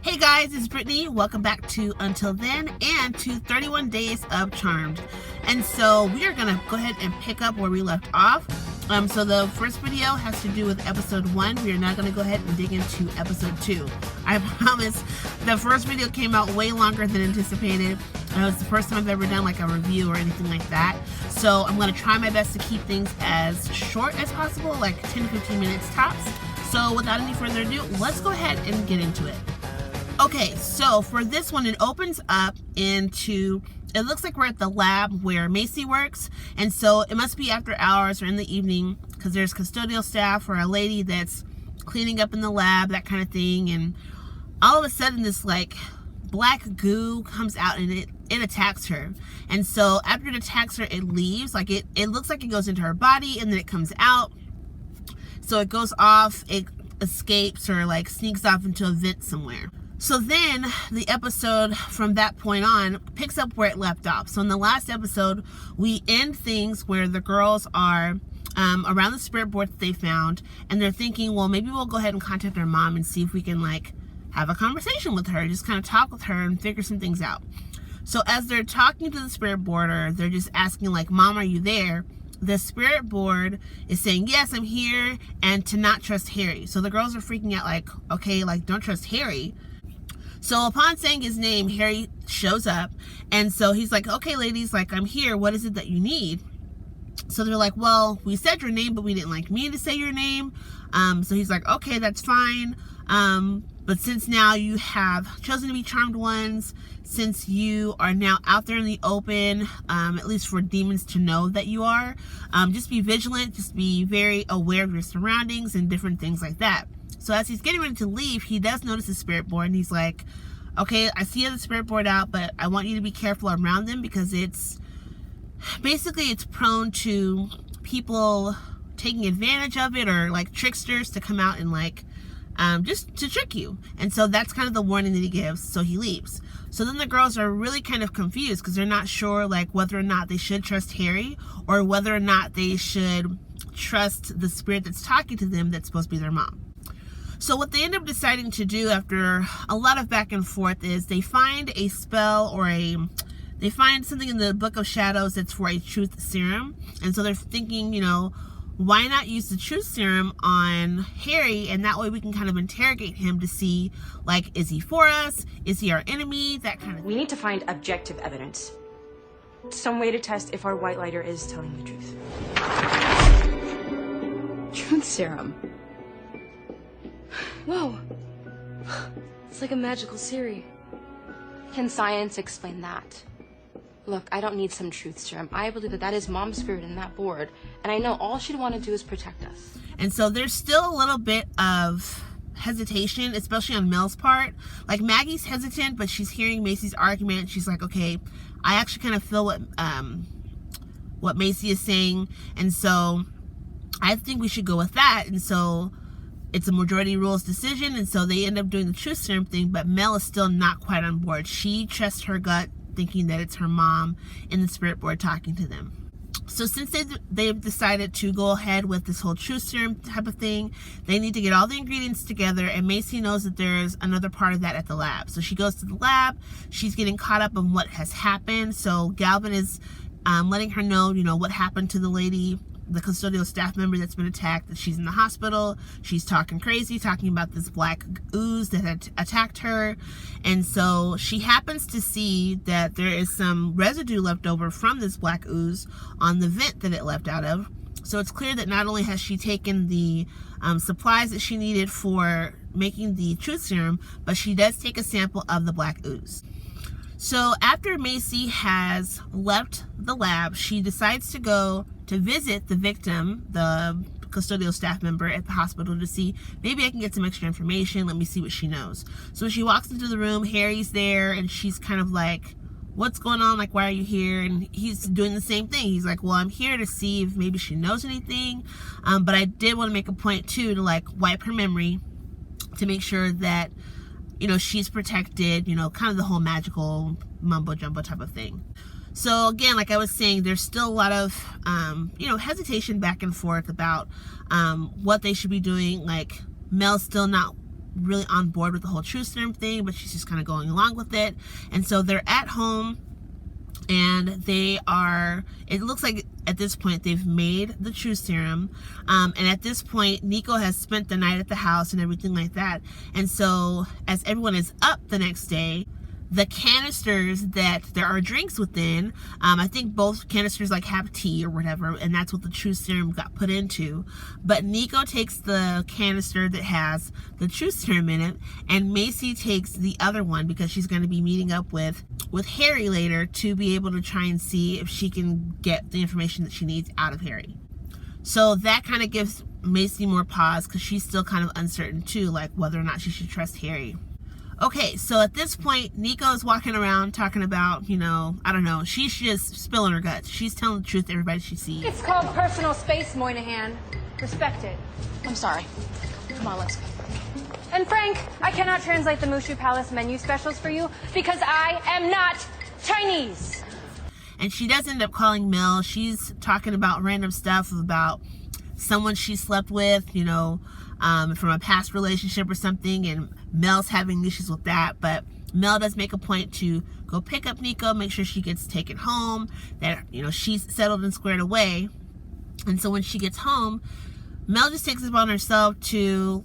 Hey guys, it's Brittany. Welcome back to Until Then and to 31 Days of Charmed. And so we are going to go ahead and pick up where we left off. So the first video has to do with episode 1. We are now going to go ahead and dig into episode 2. I promise the first video came out way longer than anticipated. It was the first time I've ever done like a review or anything like that. So I'm going to try my best to keep things as short as possible, like 10 to 15 minutes tops. So without any further ado, let's go ahead and get into it. Okay, so for this one, it opens up into, it looks like we're at the lab where Macy works, and so it must be after hours or in the evening, because there's custodial staff or a lady that's cleaning up in the lab, that kind of thing, and all of a sudden this like black goo comes out and it attacks her. And so after it attacks her, it leaves, like it looks like it goes into her body and then it comes out. So it goes off, it escapes or like sneaks off into a vent somewhere. So then the episode from that point on picks up where it left off. So in the last episode, we end things where the girls are around the spirit board that they found, and they're thinking, well, maybe we'll go ahead and contact our mom and see if we can like have a conversation with her, just kind of talk with her and figure some things out. So as they're talking to the spirit board, or they're just asking like, Mom, are you there? The spirit board is saying, yes, I'm here, and to not trust Harry. So the girls are freaking out like, okay, like don't trust Harry. So upon saying his name, Harry shows up, and so he's like, okay, ladies, like, I'm here. What is it that you need? So they're like, well, we said your name, but we didn't like me to say your name. So he's like, okay, that's fine. But since now you have chosen to be charmed ones, since you are now out there in the open, at least for demons to know that you are, just be vigilant, just be very aware of your surroundings and different things like that. So as he's getting ready to leave, he does notice the spirit board, and he's like, okay, I see the spirit board out, but I want you to be careful around them, because it's prone to people taking advantage of it, or like tricksters to come out and like just to trick you. And so that's kind of the warning that he gives. So he leaves. So then the girls are really kind of confused, because they're not sure like whether or not they should trust Harry, or whether or not they should trust the spirit that's talking to them that's supposed to be their mom. So what they end up deciding to do after a lot of back and forth is they find a spell, or they find something in the Book of Shadows that's for a truth serum. And so they're thinking, you know, why not use the truth serum on Harry, and that way we can kind of interrogate him to see, like, is he for us? Is he our enemy? That kind of thing. We need to find objective evidence. Some way to test if our white lighter is telling the truth. Truth serum. Whoa. It's like a magical serum. Can science explain that? Look, I don't need some truth serum. I believe that is Mom's spirit in that board, and I know all she'd want to do is protect us. And so there's still a little bit of hesitation, especially on Mel's part. Like, Maggie's hesitant, but she's hearing Macy's argument. She's like, okay, I actually kind of feel what Macy is saying, and so I think we should go with that. And so it's a majority rules decision, and so they end up doing the truth serum thing, but Mel is still not quite on board. She trusts her gut, thinking that it's her mom in the spirit board talking to them. So since they've decided to go ahead with this whole truth serum type of thing, they need to get all the ingredients together, and Macy knows that there's another part of that at the lab. So she goes to the lab. She's getting caught up on what has happened. So Galvin is letting her know, you know, what happened to the lady, the custodial staff member that's been attacked, that she's in the hospital. She's talking crazy, talking about this black ooze that had attacked her. And so she happens to see that there is some residue left over from this black ooze on the vent that it left out of. So it's clear that not only has she taken the supplies that she needed for making the truth serum, but she does take a sample of the black ooze. So after Macy has left the lab, she decides to go to visit the victim, the custodial staff member at the hospital, to see maybe I can get some extra information. Let me see what she knows. So she walks into the room. Harry's there, and she's kind of like, what's going on? Like, why are you here? And he's doing the same thing. He's like, well, I'm here to see if maybe she knows anything. But I did want to make a point too to like wipe her memory to make sure that, you know, she's protected, you know, kind of the whole magical mumbo jumbo type of thing. So again, like I was saying, there's still a lot of, you know, hesitation back and forth about what they should be doing. Like, Mel's still not really on board with the whole truth serum thing, but she's just kind of going along with it. And so they're at home, and it looks like at this point they've made the truth serum, and at this point Nico has spent the night at the house and everything like that. And so as everyone is up the next day, the canisters that there are drinks within, I think both canisters like have tea or whatever, and that's what the truth serum got put into. But Nico takes the canister that has the truth serum in it, and Macy takes the other one because she's going to be meeting up with Harry later to be able to try and see if she can get the information that she needs out of Harry. So that kind of gives Macy more pause because she's still kind of uncertain too, like whether or not she should trust Harry. Okay, so at this point, Nico is walking around talking about, I don't know, she's just spilling her guts. She's telling the truth to everybody she sees. It's called personal space, Moynihan. Respect it. I'm sorry. Come on, let's go. And Frank, I cannot translate the Mushu Palace menu specials for you because I am not Chinese. And she does end up calling Mel. She's talking about random stuff about someone she slept with, from a past relationship or something, and Mel's having issues with that. But Mel does make a point to go pick up Nico, make sure she gets taken home, that she's settled and squared away. And so when she gets home, Mel just takes it upon herself to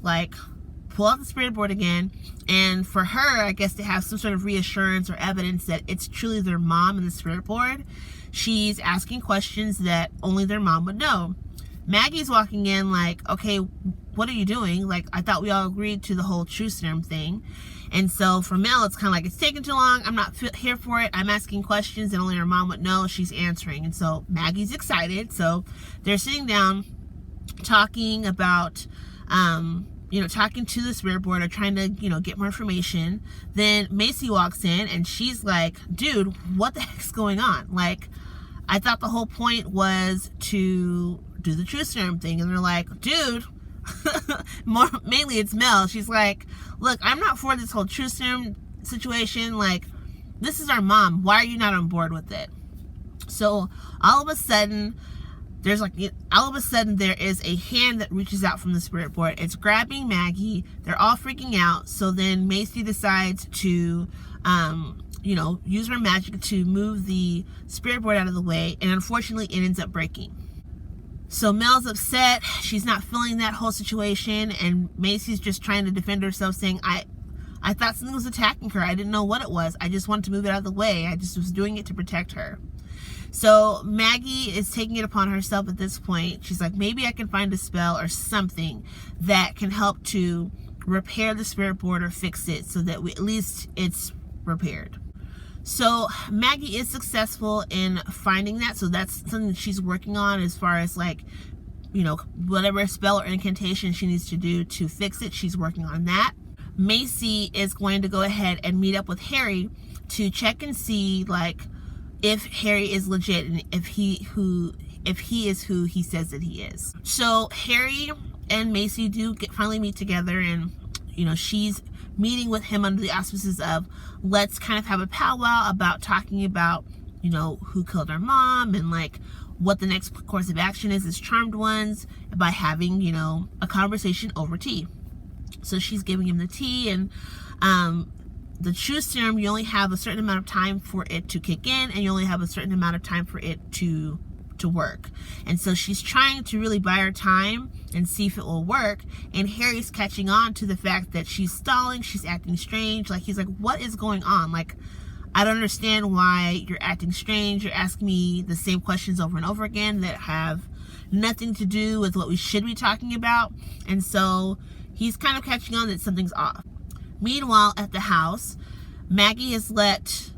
pull out the spirit board again, and for her, I guess, to have some sort of reassurance or evidence that it's truly their mom in the spirit board, she's asking questions that only their mom would know. Maggie's walking in okay, what are you doing? I thought we all agreed to the whole truth serum thing. And so for Mel, it's kind of it's taking too long. I'm not here for it. I'm asking questions that only her mom would know. She's answering. And so Maggie's excited. So they're sitting down talking about, talking to the spirit board or trying to, get more information. Then Macy walks in and she's like, dude, what the heck's going on? I thought the whole point was to do the truth serum thing. And they're like, dude, mainly it's Mel. She's like, look, I'm not for this whole truth serum situation. This is our mom. Why are you not on board with it? So all of a sudden there is a hand that reaches out from the spirit board. It's grabbing Maggie. They're all freaking out. So then Macy decides to use her magic to move the spirit board out of the way, and unfortunately it ends up breaking. So Mel's upset. She's not feeling that whole situation, and Macy's just trying to defend herself, saying, I thought something was attacking her. I didn't know what it was. I just wanted to move it out of the way. I just was doing it to protect her. So Maggie is taking it upon herself at this point. She's like, maybe I can find a spell or something that can help to repair the spirit board or fix it so that at least it's repaired. So Maggie is successful in finding that. So that's something that she's working on as far as whatever spell or incantation she needs to do to fix it. She's working on that. Macy is going to go ahead and meet up with Harry to check and see if Harry is legit and if he is who he says that he is. So Harry and Macy do finally meet together, and she's meeting with him under the auspices of, let's kind of have a powwow about talking about who killed our mom and what the next course of action is as Charmed Ones by having a conversation over tea. So she's giving him the tea, and the truth serum, you only have a certain amount of time for it to kick in, and you only have a certain amount of time for it to work. And so she's trying to really buy her time and see if it will work, and Harry's catching on to the fact that she's stalling, she's acting strange. He's like, what is going on? I don't understand why you're acting strange. You're asking me the same questions over and over again that have nothing to do with what we should be talking about. And so he's kind of catching on that something's off. Meanwhile, at the house, Maggie has let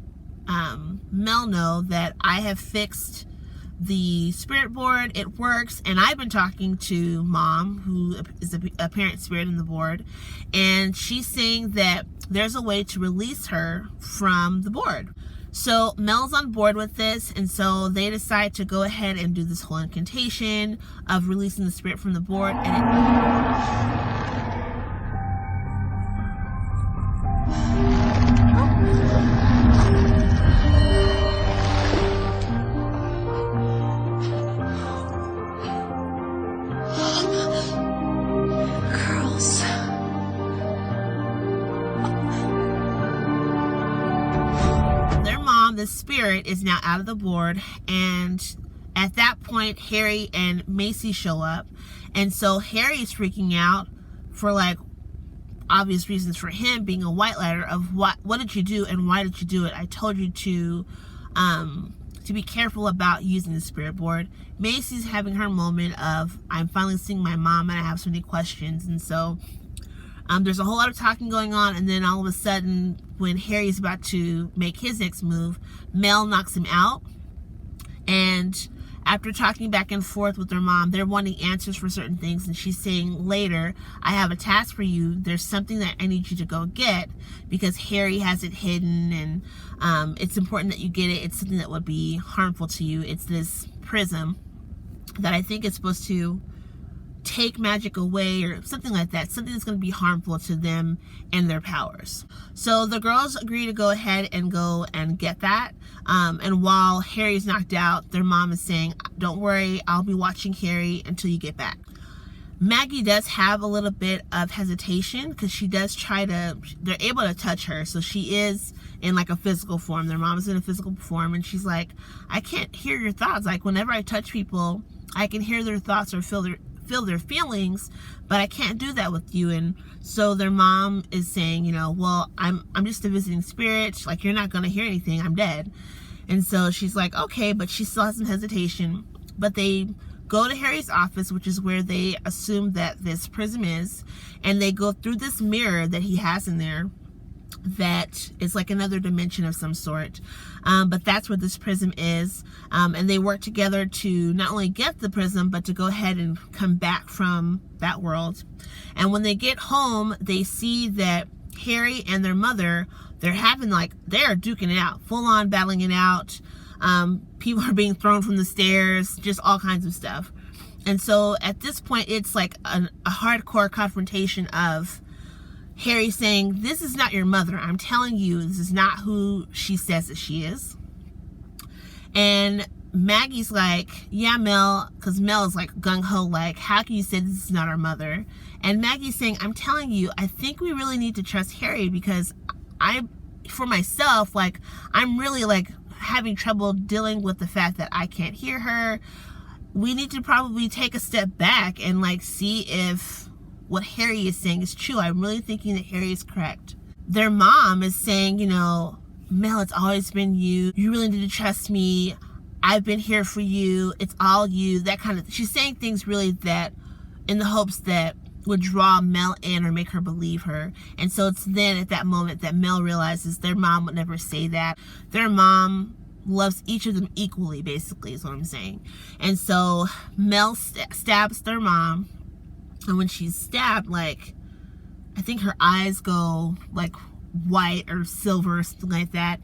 Mel know that I have fixed the spirit board. It works, and I've been talking to Mom, who is a parent spirit in the board, and she's saying that there's a way to release her from the board. So Mel's on board with this, and so they decide to go ahead and do this whole incantation of releasing the spirit from the board, and this spirit is now out of the board, and at that point Harry and Macy show up, and so Harry's freaking out for like obvious reasons for him, being a white lighter, of what did you do and why did you do it? I told you to be careful about using the spirit board. Macy's having her moment of, I'm finally seeing my mom and I have so many questions. And so there's a whole lot of talking going on, and then all of a sudden when Harry's about to make his next move, Mel knocks him out. And after talking back and forth with their mom, they're wanting answers for certain things, and she's saying later, I have a task for you. There's something that I need you to go get because Harry has it hidden, and it's important that you get it. It's something that would be harmful to you. It's this prism that I think is supposed to take magic away or something like that, something that's going to be harmful to them and their powers. So the girls agree to go ahead and go and get that, and while Harry's knocked out, their mom is saying, don't worry, I'll be watching Harry until you get back. Maggie does have a little bit of hesitation because she does they're able to touch her, so she is in like a physical form. Their mom is in a physical form, and she's like, I can't hear your thoughts. Like, whenever I touch people, I can hear their thoughts or feel their feelings, but I can't do that with you. And so their mom is saying, you know, well, I'm just a visiting spirit, like, you're not gonna hear anything, I'm dead. And so she's like, okay, but she still has some hesitation. But they go to Harry's office, which is where they assume that this prism is, and they go through this mirror that he has in there that is like another dimension of some sort, but that's where this prism is, and they work together to not only get the prism but to go ahead and come back from that world. And when they get home, they see that Harry and their mother, they're duking it out, full on battling it out. People are being thrown from the stairs, just all kinds of stuff. And so at this point, it's like a hardcore confrontation of Harry saying, this is not your mother. I'm telling you, this is not who she says that she is. And Maggie's like, yeah, Mel, because Mel is like gung-ho, like, how can you say this is not our mother? And Maggie's saying, I'm telling you, I think we really need to trust Harry, because for myself, like, I'm really like having trouble dealing with the fact that I can't hear her. We need to probably take a step back and like see if what Harry is saying is true. I'm really thinking that Harry is correct. Their mom is saying, you know, Mel, it's always been you. You really need to trust me. I've been here for you. It's all you. That kind of, she's saying things really that in the hopes that would draw Mel in or make her believe her. And so it's then at that moment that Mel realizes their mom would never say that. Their mom loves each of them equally, basically, is what I'm saying. And so Mel stabs their mom. And when she's stabbed, like, I think her eyes go like white or silver or something like that.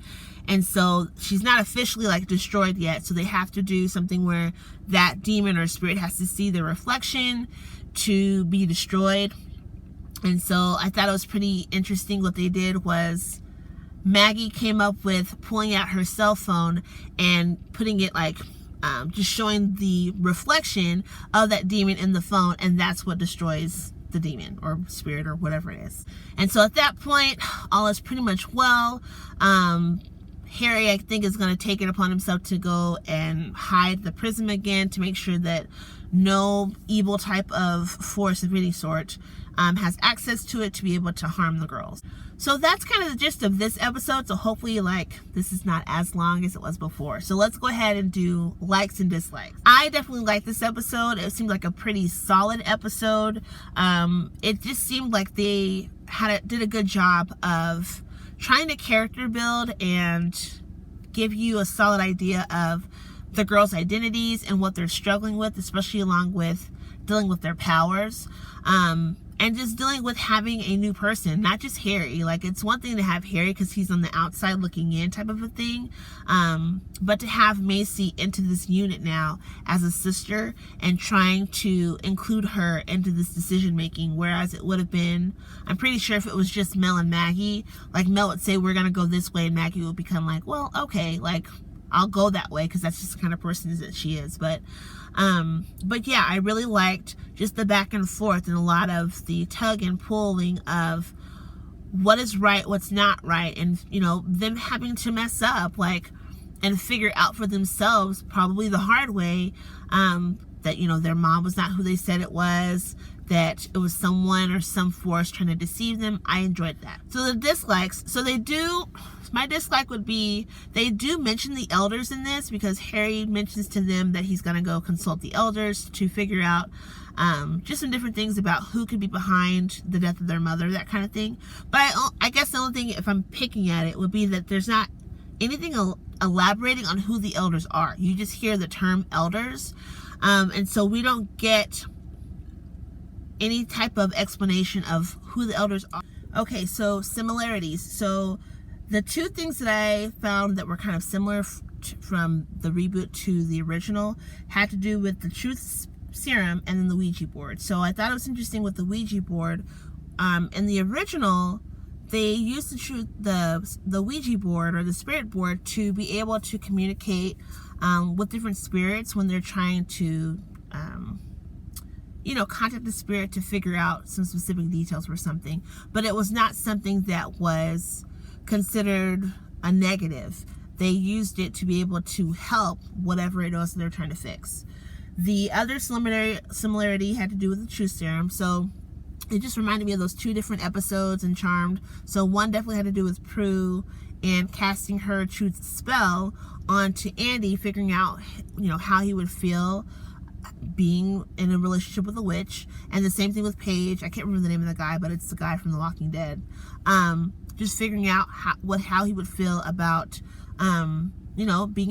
And so she's not officially like destroyed yet. So they have to do something where that demon or spirit has to see the reflection to be destroyed. And so I thought it was pretty interesting. What they did was Maggie came up with pulling out her cell phone and putting it like just showing the reflection of that demon in the phone, and that's what destroys the demon or spirit or whatever it is. And so at that point, all is pretty much well. Harry, I think, is going to take it upon himself to go and hide the prism again to make sure that no evil type of force of any sort has access to it to be able to harm the girls. So that's kind of the gist of this episode. So hopefully, like, this is not as long as it was before. So let's go ahead and do likes and dislikes. I definitely liked this episode. It seemed like a pretty solid episode. It just seemed like they did a good job of trying to character build and give you a solid idea of the girls' identities and what they're struggling with, especially along with dealing with their powers. And just dealing with having a new person, not just Harry. Like, it's one thing to have Harry because he's on the outside looking in type of a thing. But to have Macy into this unit now as a sister and trying to include her into this decision making, whereas it would have been, I'm pretty sure if it was just Mel and Maggie, like Mel would say, we're going to go this way, and Maggie would become like, well, okay, like, I'll go that way because that's just the kind of person that she is. But yeah, I really liked just the back and forth and a lot of the tug and pulling of what is right, what's not right, and, you know, them having to mess up. Like, and figure out for themselves, probably the hard way, that, you know, their mom was not who they said it was, that it was someone or some force trying to deceive them. I enjoyed that. So the dislikes, my dislike would be, they do mention the elders in this, because Harry mentions to them that he's going to go consult the elders to figure out just some different things about who could be behind the death of their mother, that kind of thing. But I guess the only thing, if I'm picking at it, would be that there's not anything elaborating on who the elders are. You just hear the term elders, and so we don't get any type of explanation of who the elders are. Okay, so similarities. So the two things that I found that were kind of similar from the reboot to the original had to do with the truth serum and then the Ouija board. So I thought it was interesting with the Ouija board. In the original, they used the Ouija board or the spirit board to be able to communicate with different spirits when they're trying to contact the spirit to figure out some specific details for something. But it was not something that was considered a negative. They used it to be able to help whatever it was they're trying to fix. The other similarity had to do with the truth serum. So it just reminded me of those two different episodes in Charmed. So one definitely had to do with Prue and casting her truth spell onto Andy, figuring out, how he would feel being in a relationship with a witch. And the same thing with Paige. I can't remember the name of the guy, but it's the guy from The Walking Dead. Just figuring out how he would feel about, being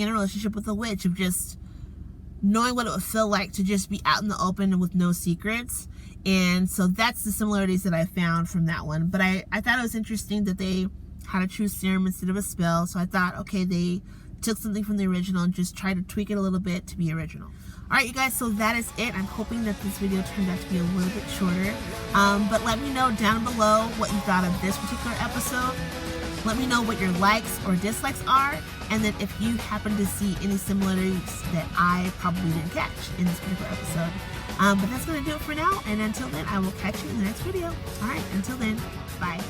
in a relationship with a witch, of just knowing what it would feel like to just be out in the open with no secrets. And so that's the similarities that I found from that one. But I thought it was interesting that they had a truth serum instead of a spell. So I thought, okay, they took something from the original and just tried to tweak it a little bit to be original. Alright, you guys, so that is it. I'm hoping that this video turned out to be a little bit shorter. But let me know down below what you thought of this particular episode. Let me know what your likes or dislikes are. And then if you happen to see any similarities that I probably didn't catch in this particular episode. But that's going to do it for now. And until then, I will catch you in the next video. Alright, until then, bye.